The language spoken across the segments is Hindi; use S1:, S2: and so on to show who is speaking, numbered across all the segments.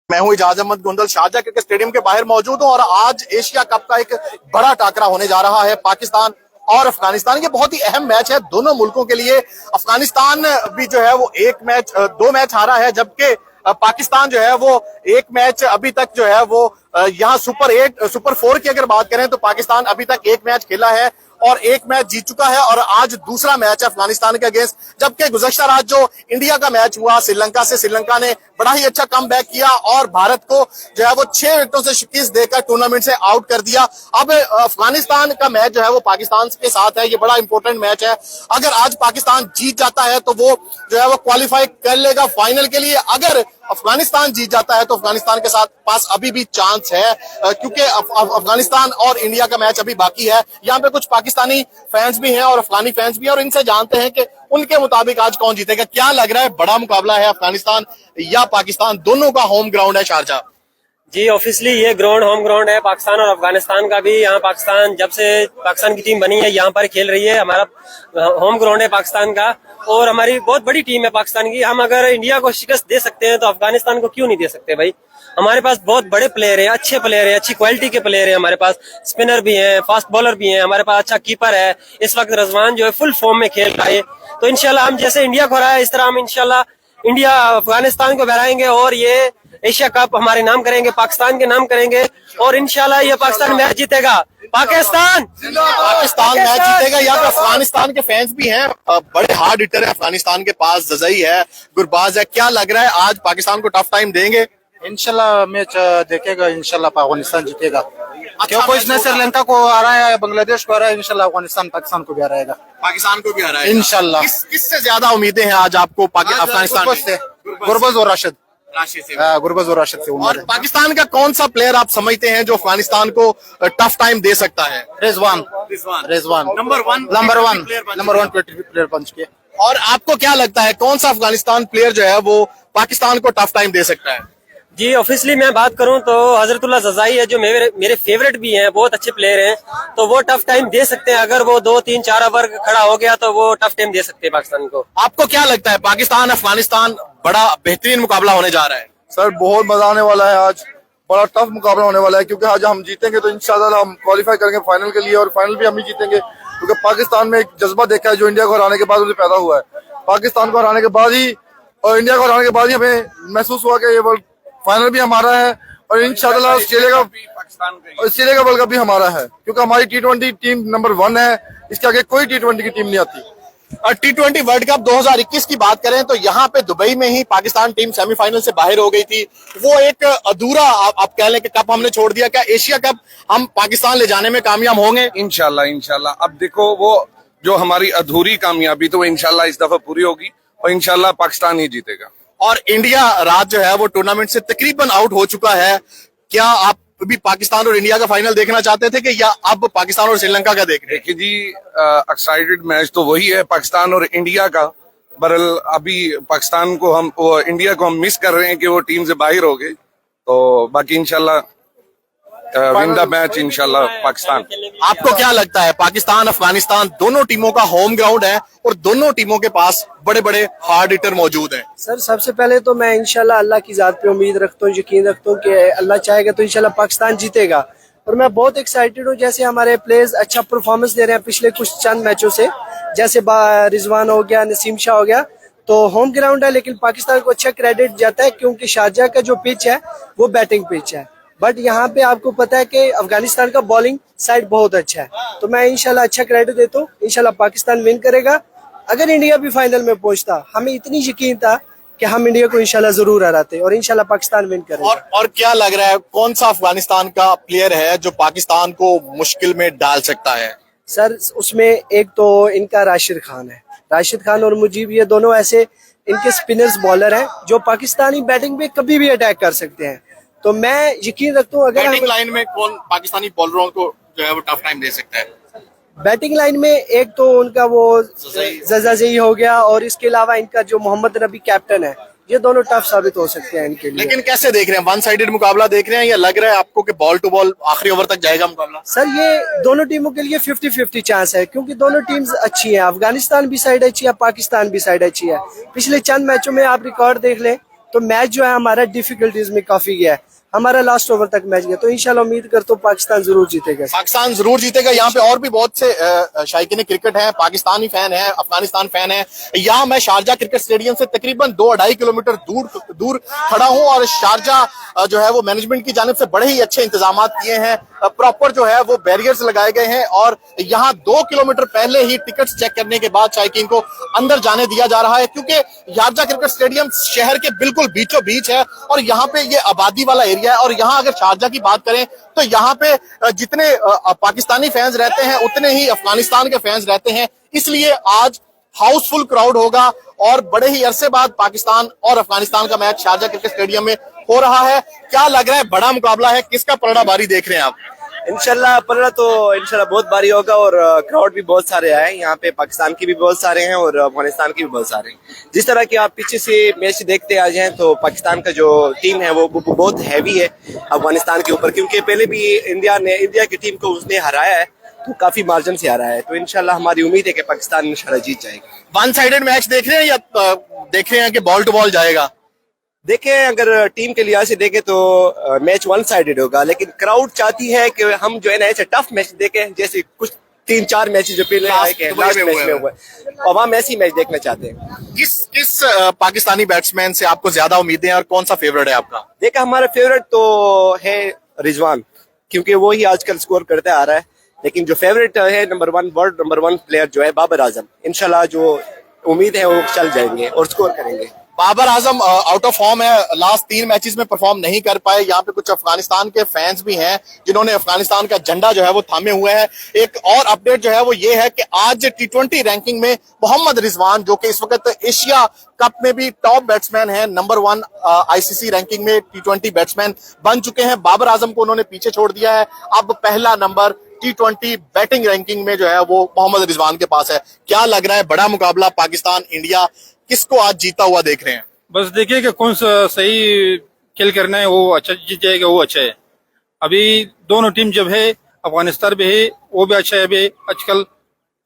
S1: मैं हूं Ejaz Ahmed Gundal Sharjah cricket stadium के बाहर मौजूद हूं और आज एशिया कप का एक बड़ा टाकरा होने जा रहा है पाकिस्तान और अफगानिस्तान। ये बहुत ही अहम मैच है दोनों मुल्कों के लिए। अफगानिस्तान भी जो है वो दो मैच हारा है, जबकि पाकिस्तान जो है वो एक मैच अभी तक जो है वो यहाँ सुपर 4 की अगर बात करें तो पाकिस्तान अभी तक एक मैच खेला है और एक मैच जीत चुका है और आज दूसरा मैच है अफगानिस्तान के अगेंस्ट। जबकि गुज़श्ता रात जो इंडिया का मैच हुआ श्रीलंका से, श्रीलंका ने बड़ा ही अच्छा कमबैक किया और भारत को जो है वो 6 विकेटों से शिकस्त देकर टूर्नामेंट से आउट कर दिया। अब अफगानिस्तान का मैच जो है वो पाकिस्तान के साथ है, ये बड़ा इंपॉर्टेंट मैच है। अगर आज पाकिस्तान जीत जाता है तो वो जो है वो क्वालिफाई कर लेगा फाइनल के लिए। अगर अफगानिस्तान जीत जाता है तो अफगानिस्तान के साथ पास अभी भी चांस है, क्योंकि अफगानिस्तान और इंडिया का मैच अभी बाकी है। यहाँ पे कुछ पाकिस्तानी फैंस भी हैं और अफगानी फैंस भी हैं और इनसे जानते हैं कि उनके मुताबिक आज कौन जीतेगा। क्या लग रहा है, बड़ा मुकाबला है अफगानिस्तान या पाकिस्तान, दोनों का होम ग्राउंड है शारजा।
S2: जी ऑब्वियसली ये ग्राउंड होम ग्राउंड है पाकिस्तान और अफगानिस्तान का भी। यहाँ पाकिस्तान जब से पाकिस्तान की टीम बनी है यहाँ पर खेल रही है। हमारा होम ग्राउंड है पाकिस्तान का और हमारी बहुत बड़ी टीम है पाकिस्तान की। हम अगर इंडिया को शिकस्त दे सकते हैं तो अफगानिस्तान को क्यों नहीं दे सकते भाई। हमारे पास बहुत बड़े प्लेयर हैं, अच्छे प्लेयर हैं, अच्छी क्वालिटी के प्लेयर हैं। हमारे पास स्पिनर भी हैं, फास्ट बॉलर भी हैं, हमारे पास अच्छा कीपर है। इस वक्त रजवान जो है फुल फॉर्म में खेल रहा है। तो इंशाल्लाह हम जैसे इंडिया को हराया इस तरह हम इंशाल्लाह इंडिया अफगानिस्तान को हराएंगे और ये एशिया कप हमारे नाम करेंगे, पाकिस्तान के नाम करेंगे और इंशाल्लाह ये पाकिस्तान मैच जीतेगा। पाकिस्तान
S1: मैच जीतेगा। यहाँ पे अफगानिस्तान के फैंस भी हैं, बड़े हार्ड हिटर है अफगानिस्तान के पास। जजई है, गुरबाज है। क्या लग रहा है आज पाकिस्तान को टफ टाइम देंगे?
S3: इंशाल्लाह मैच देखेगा, इंशाल्लाह अफगानिस्तान जीतेगा।
S1: क्योंकि
S3: इसने श्रीलंका को हरा है, बांग्लादेश को हरा है, इंशाल्लाह अफगानिस्तान पाकिस्तान को भी हराएगा।
S1: पाकिस्तान को भी हराएगा
S3: इंशाल्लाह।
S1: किससे ज्यादा उम्मीदें हैं आज आपको अफगानिस्तान से?
S3: गुरबज और राशिद गुरबज और राशिद से।
S1: और पाकिस्तान का कौन सा प्लेयर आप समझते हैं जो अफगानिस्तान को टफ टाइम दे सकता है?
S3: रिजवान
S1: नंबर वन
S3: प्लेयर पंच के।
S1: और आपको क्या लगता है कौन सा अफगानिस्तान प्लेयर जो है वो पाकिस्तान को टफ टाइम दे सकता है?
S2: जी ऑब्वियसली मैं बात करूं तो हजरतुल्लाह जजाई है जो मेरे फेवरेट भी हैं, बहुत अच्छे प्लेयर हैं। तो वो टफ टाइम दे सकते हैं। अगर वो 2-3-4 ओवर खड़ा हो गया तो वो टफ टाइम दे सकते हैं पाकिस्तान को।
S1: आपको क्या लगता है पाकिस्तान अफगानिस्तान बड़ा बेहतरीन मुकाबला होने जा रहा है?
S4: सर बहुत मजा आने वाला है, आज बड़ा टफ मुकाबला होने वाला है, क्योंकि आज हम जीतेंगे तो इंशाल्लाह हम क्वालिफाई करेंगे फाइनल के लिए और फाइनल भी हम ही जीतेंगे। क्योंकि पाकिस्तान में एक जज्बा देखा है जो इंडिया को हराने के बाद उसे पैदा हुआ है। पाकिस्तान को हराने के बाद ही और इंडिया को हराने के बाद ही हमें महसूस हुआ कि ये वर्ल्ड फाइनल भी हमारा है और इंशाल्लाह ऑस्ट्रेलिया का वर्ल्ड कप भी हमारा है, क्योंकि हमारी T20 टीम नंबर 1 है। इसके आगे कोई T20 की टीम नहीं आती।
S1: और T20 वर्ल्ड कप 2021 की बात करें तो यहाँ पे दुबई में ही पाकिस्तान टीम सेमीफाइनल से बाहर हो गई थी। वो एक अधूरा आप कह लें कि कप हमने छोड़ दिया। क्या एशिया कप हम पाकिस्तान ले जाने में कामयाब होंगे?
S5: इंशाल्लाह। अब देखो वो जो हमारी अधूरी कामयाबी तो इंशाल्लाह इस दफा पूरी होगी और इंशाल्लाह पाकिस्तान ही जीतेगा।
S1: और इंडिया रात जो है वो टूर्नामेंट से तकरीबन आउट हो चुका है। क्या आप भी पाकिस्तान और इंडिया का फाइनल देखना चाहते थे कि या अब पाकिस्तान और श्रीलंका का देख रहे हैं?
S5: देखिए जी, एक्साइटेड मैच तो वही है पाकिस्तान और इंडिया का। बरल अभी पाकिस्तान को इंडिया को हम मिस कर रहे हैं कि वो टीम से बाहर हो गए। तो बाकी इंशाल्लाह विन द मैच इंशाल्लाह पाकिस्तान।
S1: आपको क्या लगता है पाकिस्तान अफगानिस्तान दोनों टीमों का होम ग्राउंड है और दोनों टीमों के पास बड़े बड़े हार्ड हिटर मौजूद हैं?
S6: सर सबसे पहले तो मैं इंशाल्लाह अल्लाह की जात पे उम्मीद रखता हूँ, यकीन रखता हूँ कि अल्लाह चाहेगा तो इंशाल्लाह पाकिस्तान जीतेगा। और मैं बहुत एक्साइटेड हूँ, जैसे हमारे प्लेयर्स अच्छा परफॉर्मेंस दे रहे हैं पिछले कुछ चंद मैचों से, जैसे रिजवान हो गया, नसीम शाह हो गया। तो होम ग्राउंड है लेकिन पाकिस्तान को अच्छा क्रेडिट जाता है क्योंकि शारजा का जो पिच है वो बैटिंग पिच है। बट यहाँ पे आपको पता है कि अफगानिस्तान का बॉलिंग साइड बहुत अच्छा है। तो मैं इंशाल्लाह अच्छा क्रेडिट देता हूँ, इंशाल्लाह पाकिस्तान विन करेगा। अगर इंडिया भी फाइनल में पहुंचता, हमें इतनी यकीन था कि हम इंडिया को इंशाल्लाह जरूर हराते और इंशाल्लाह पाकिस्तान विन करेगा।
S1: और क्या लग रहा है कौन सा अफगानिस्तान का प्लेयर है जो पाकिस्तान को मुश्किल में डाल सकता है?
S6: सर उसमें एक तो इनका राशिद खान है, राशिद खान और मुजीब, ये दोनों ऐसे इनके स्पिनर्स बॉलर हैं जो पाकिस्तानी बैटिंग पे कभी भी अटैक कर सकते हैं। तो मैं यकीन रखता हूँ अगर
S1: बैटिंग लाइन में कौन पाकिस्तानी बॉलरों को जो है वो टफ टाइम दे सकता है?
S6: बैटिंग लाइन में एक तो उनका वो जजाई हो गया और इसके अलावा इनका जो मोहम्मद नबी कैप्टन है, ये दोनों टफ साबित हो सकते हैं इनके लिए।
S1: लेकिन कैसे देख रहे हैं, वन साइडेड मुकाबला देख रहे हैं या लग रहा है आपको कि बॉल टू बॉल आखिरी ओवर तक जाएगा मुकाबला?
S6: सर ये दोनों टीमों के लिए 50-50 चांस है क्योंकि दोनों टीम्स अच्छी हैं। अफगानिस्तान भी साइड अच्छी है, पाकिस्तान भी साइड अच्छी है। पिछले चंद मैचों में आप रिकॉर्ड देख लें तो मैच जो है हमारा डिफिकल्टीज में काफी गया है, हमारा लास्ट ओवर तक मैच गया। तो इंशाल्लाह उम्मीद करता हूँ पाकिस्तान जरूर जीतेगा।
S1: पाकिस्तान जरूर जीतेगा। यहाँ पे और भी बहुत से शायकीन क्रिकेट हैं, पाकिस्तानी फैन है, अफगानिस्तान फैन है। यहाँ मैं शारजा क्रिकेट स्टेडियम से तकरीबन 2-2.5 किलोमीटर दूर खड़ा हूँ और शारजा जो है वो मैनेजमेंट की जानिब से बड़े ही अच्छे इंतजाम किए हैं। प्रॉपर जो है वो बैरियर्स लगाए गए हैं और यहाँ 2 किलोमीटर पहले ही टिकट्स चेक करने के बाद शायकीन को अंदर जाने दिया जा रहा है, क्योंकि शारजा क्रिकेट स्टेडियम शहर के बिल्कुल बीचों बीच है और यहाँ पे ये आबादी वाला एरिया है। और यहाँ अगर शारजा की बात करें तो यहाँ पे जितने पाकिस्तानी फैंस रहते हैं उतने ही अफगानिस्तान के फैंस रहते हैं, इसलिए आज हाउसफुल क्राउड होगा और बड़े ही अरसे बाद पाकिस्तान और अफगानिस्तान का मैच शारजा क्रिकेट स्टेडियम में हो रहा है। क्या लग रहा है, बड़ा मुकाबला है, किसका पलड़ा भारी देख रहे हैं आप?
S7: इंशाल्लाह पलड़ा तो इंशाल्लाह बहुत भारी होगा और क्राउड भी बहुत सारे आए यहाँ पे, पाकिस्तान की भी बहुत सारे हैं और अफगानिस्तान की भी बहुत सारे हैं। जिस तरह की आप पीछे से मैच देखते आ जाएं तो पाकिस्तान का जो टीम है वो बहुत हैवी है अफगानिस्तान के ऊपर, क्योंकि पहले भी इंडिया की टीम को उसने हराया है, तो काफी मार्जिन से हराया है। तो इंशाल्लाह हमारी उम्मीद है कि पाकिस्तान इंशाल्लाह जीत जाएगा।
S1: वन साइडेड मैच देख रहे हैं या देख रहे हैं कि बॉल टू बॉल जाएगा?
S7: देखें, अगर टीम के लिहाज से देखें तो मैच वन साइडेड होगा, लेकिन क्राउड चाहती है कि हम जो है ना ऐसे टफ मैच देखें, जैसे कुछ 3-4 मैच जो पहले लास्ट मैच में हुए और हम ऐसी मैच देखना चाहते हैं।
S1: किस पाकिस्तानी बैट्समैन से आपको ज्यादा उम्मीदें हैं और कौन सा फेवरेट है आपका?
S7: देखा, हमारा फेवरेट तो है रिजवान, क्योंकि वो ही आजकल स्कोर करते आ रहा है, लेकिन जो फेवरेट है वर्ल्ड नंबर 1 प्लेयर जो है बाबर आजम, इंशाल्लाह जो उम्मीद है वो चल जाएंगे और स्कोर करेंगे।
S1: Babar Azam out of form है, लास्ट 3 मैचेस में परफॉर्म नहीं कर पाए। यहाँ पे कुछ अफगानिस्तान के फैंस भी हैं जिन्होंने अफगानिस्तान का झंडा जो है वो थामे हुए हैं। एक और अपडेट जो है वो ये है कि आज T20 रैंकिंग में मोहम्मद रिजवान, जो कि इस वक्त एशिया कप में भी टॉप बैट्समैन है, नंबर 1 ICC रैंकिंग में T20 बैट्समैन बन चुके हैं। बाबर आजम को उन्होंने पीछे छोड़ दिया है, अब पहला नंबर T20 बैटिंग रैंकिंग में जो है वो मोहम्मद रिजवान के पास है। क्या लग रहा है, बड़ा मुकाबला पाकिस्तान इंडिया, किसको आज जीता हुआ देख रहे हैं?
S8: बस देखिए कि कौन सा सही खेल करना है, वो अच्छा जीत जाएगा, वो अच्छा है। अभी दोनों टीम जब है, अफगानिस्तान भी है, वो भी अच्छा है, अभी आजकल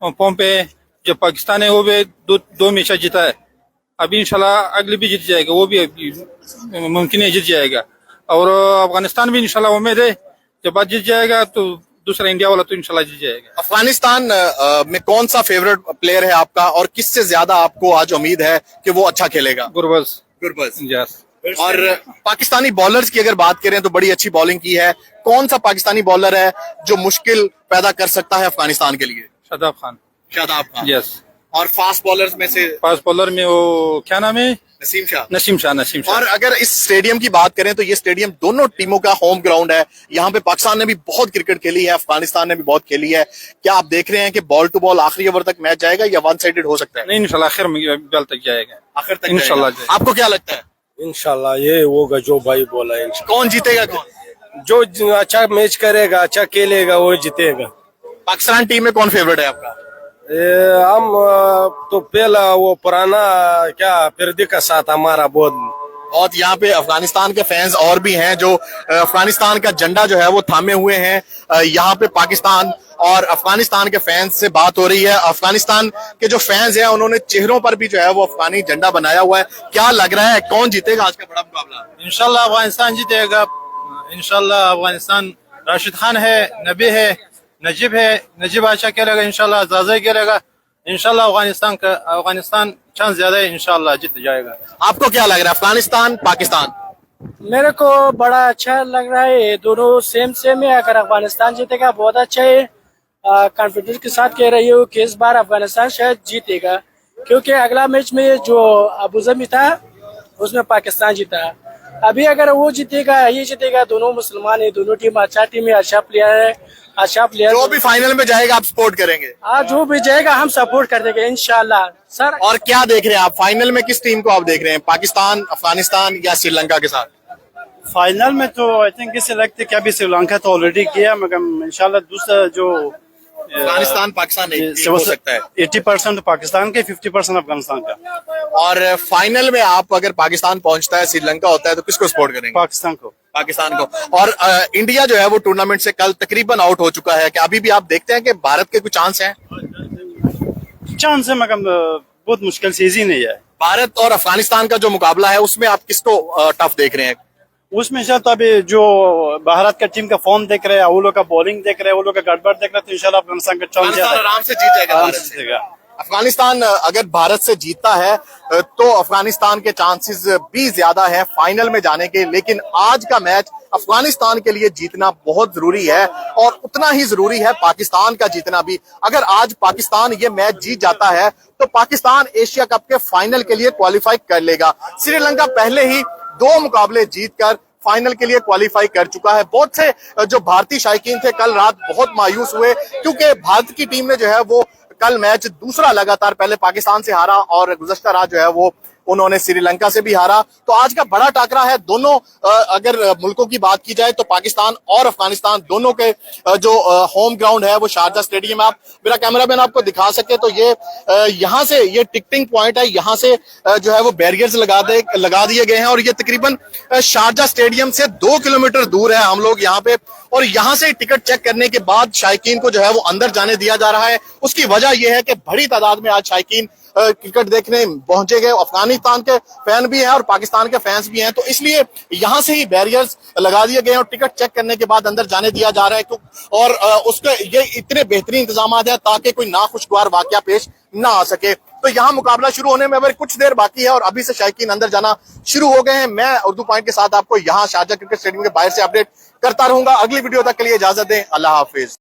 S8: फॉर्म पे है। जो पाकिस्तान है वो भी दो मैच जीता है, अभी इंशाल्लाह अगली भी जीत जाएगा, वो भी मुमकिन है जीत जाएगा। और अफगानिस्तान भी इंशाल्लाह उम्मीद है जब बात जीत जाएगा तो दूसरा इंडिया वाला तो इंशाल्लाह जीत जाएगा।
S1: अफगानिस्तान में कौन सा फेवरेट प्लेयर है आपका और किससे ज्यादा आपको आज उम्मीद है कि वो अच्छा खेलेगा?
S8: गुरबज। यस।
S1: और पाकिस्तानी बॉलर्स की अगर बात करें तो बड़ी अच्छी बॉलिंग की है। कौन सा पाकिस्तानी बॉलर है जो मुश्किल पैदा कर सकता है अफगानिस्तान के लिए?
S8: शादाब खान। यस।
S1: और फास्ट बॉलर्स में से?
S8: फास्ट बॉलर में वो क्या नाम है? नसीम शाह।
S1: और अगर इस स्टेडियम की बात करें तो ये स्टेडियम दोनों टीमों का होम ग्राउंड है। यहाँ पे पाकिस्तान ने भी बहुत क्रिकेट खेली है, अफगानिस्तान ने भी बहुत खेली है। क्या आप देख रहे हैं कि बॉल टू बॉल आखिरी ओवर तक मैच जाएगा या वन साइडेड हो सकता है?
S8: नहीं, इंशाल्लाह आखिर में बॉल तक जाएगा,
S1: आखिर तक
S8: इंशाल्लाह।
S1: आपको क्या लगता है?
S9: इंशाल्लाह ये होगा जो भाई बोला है।
S1: कौन जीतेगा? कौन
S9: जो अच्छा मैच करेगा, अच्छा खेलेगा, वो जीतेगा।
S1: पाकिस्तान टीम में कौन फेवरेट है आपका?
S9: हम तो पहला वो पुराना क्या फिरदी का साथ हमारा बहुत
S1: यहाँ पे अफगानिस्तान के फैंस और भी हैं जो अफगानिस्तान का झंडा जो है वो थामे हुए हैं। यहाँ पे पाकिस्तान और अफगानिस्तान के फैंस से बात हो रही है। अफगानिस्तान के जो फैंस हैं उन्होंने चेहरों पर भी जो है वो अफगानी झंडा बनाया हुआ है। क्या लग रहा है, कौन जीतेगा आज का बड़ा मुकाबला?
S8: इंशाल्लाह अफगानिस्तान जीतेगा। इंशाल्लाह अफगानिस्तान, राशिद खान है, नबी है, नजीब है, नजीब अच्छा खेलेगा, इंशाल्लाह जाज़ा खेलेगा, इंशाल्लाह अफगानिस्तान चांस ज्यादा है, इंशाल्लाह जीत जाएगा।
S1: आपको क्या लग रहा है, अफगानिस्तान पाकिस्तान?
S6: मेरे को बड़ा अच्छा लग रहा है, ये दोनों सेम है। अगर अफगानिस्तान जीतेगा बहुत अच्छा है, कॉन्फिडेंस के साथ कह रही हूँ कि इस बार अफगानिस्तान शायद जीतेगा, क्योंकि अगला मैच में जो अबूजमी था उसमें पाकिस्तान जीता। अभी अगर वो जीतेगा, ये जीतेगा, दोनों मुसलमान है, दोनों टीम अच्छा टीम है, अच्छा प्लेयर है, अच्छा प्लेयर।
S1: जो भी फाइनल में जाएगा आप सपोर्ट करेंगे?
S6: जो भी जाएगा हम सपोर्ट कर देंगे इंशाल्लाह सर।
S1: और क्या देख रहे हैं आप, फाइनल में किस टीम को आप देख रहे हैं, पाकिस्तान, अफगानिस्तान या श्रीलंका के साथ?
S10: फाइनल में तो आई थिंक इसे लगता है कि अभी श्रीलंका तो ऑलरेडी किया, मगर इंशाल्लाह दूसरा जो
S1: अफगानिस्तान पाकिस्तान हो सकता है।
S10: 80% पाकिस्तान के, 50% अफगानिस्तान का।
S1: और फाइनल में आप अगर पाकिस्तान पहुंचता है, श्रीलंका होता है, तो किसको सपोर्ट करेंगे?
S10: पाकिस्तान को।
S1: और इंडिया जो है वो टूर्नामेंट से कल तकरीबन आउट हो चुका है। क्या अभी भी आप देखते हैं कि भारत के कुछ चांस हैं?
S10: चांस है, मगर बहुत मुश्किल से, इजी नहीं है।
S1: भारत और अफगानिस्तान का जो मुकाबला है उसमें आप किसको टफ देख रहे हैं?
S10: उसमें इंशाल्लाह तो अभी जो भारत का टीम का फॉर्म देख रहे हैं, वो लोग का बॉलिंग देख रहे हैं, वो लोग का गड़बड़ देख रहे हैं, तो इंशाल्लाह अफगानिस्तान का चांस
S1: अफगानिस्तान आराम से जीत जाएगा
S10: आराम
S1: भारत
S10: से
S1: से।
S10: जीतेगा।
S1: अफगानिस्तान अगर भारत से जीतता है तो अफगानिस्तान के चांसेस भी ज्यादा है फाइनल में जाने के, लेकिन आज का मैच अफगानिस्तान के लिए जीतना बहुत जरूरी है और उतना ही जरूरी है पाकिस्तान का जीतना भी। अगर आज पाकिस्तान ये मैच जीत जाता है तो पाकिस्तान एशिया कप के फाइनल के लिए क्वालिफाई कर लेगा। श्रीलंका पहले ही 2 मुकाबले जीतकर फाइनल के लिए क्वालिफाई कर चुका है। बहुत से जो भारतीय शायकीन थे कल रात बहुत मायूस हुए क्योंकि भारत की टीम ने जो है वो कल मैच दूसरा लगातार पहले पाकिस्तान से हारा और गुज़श्ता रात जो है वो उन्होंने श्रीलंका से भी हारा। तो आज का बड़ा टाकरा है दोनों, अगर मुल्कों की बात की जाए तो पाकिस्तान और अफगानिस्तान दोनों के जो होम ग्राउंड है वो शारजा स्टेडियम। आप मेरा कैमरामैन आपको दिखा सके तो ये यहाँ से ये टिकटिंग पॉइंट है, यहाँ से जो है वो बैरियर्स लगा दिए गए हैं और ये तकरीबन शारजा स्टेडियम से 2 किलोमीटर दूर है हम लोग यहाँ पे, और यहाँ से टिकट चेक करने के बाद शायकीन को जो है वो अंदर जाने दिया जा रहा है। उसकी वजह यह है कि बड़ी तादाद में आज शायकीन क्रिकेट देखने पहुंचे गए। अफगानिस्तान के फैन भी हैं और पाकिस्तान के फैंस भी हैं, तो इसलिए यहां से ही बैरियर्स लगा दिए गए हैं और टिकट चेक करने के बाद अंदर जाने दिया जा रहा है। और उसके ये इतने बेहतरीन इंतजाम हैं ताकि कोई नाखुशगवार वाकया पेश ना आ सके। तो यहाँ मुकाबला शुरू होने में अगर कुछ देर बाकी है और अभी से शायकीन अंदर जाना शुरू हो गए हैं। मैं उर्दू पॉइंट के साथ आपको यहाँ शारजा क्रिकेट स्टेडियम के बाहर से अपडेट करता रहूंगा। अगली वीडियो तक के लिए इजाजत दें, अल्लाह हाफिज।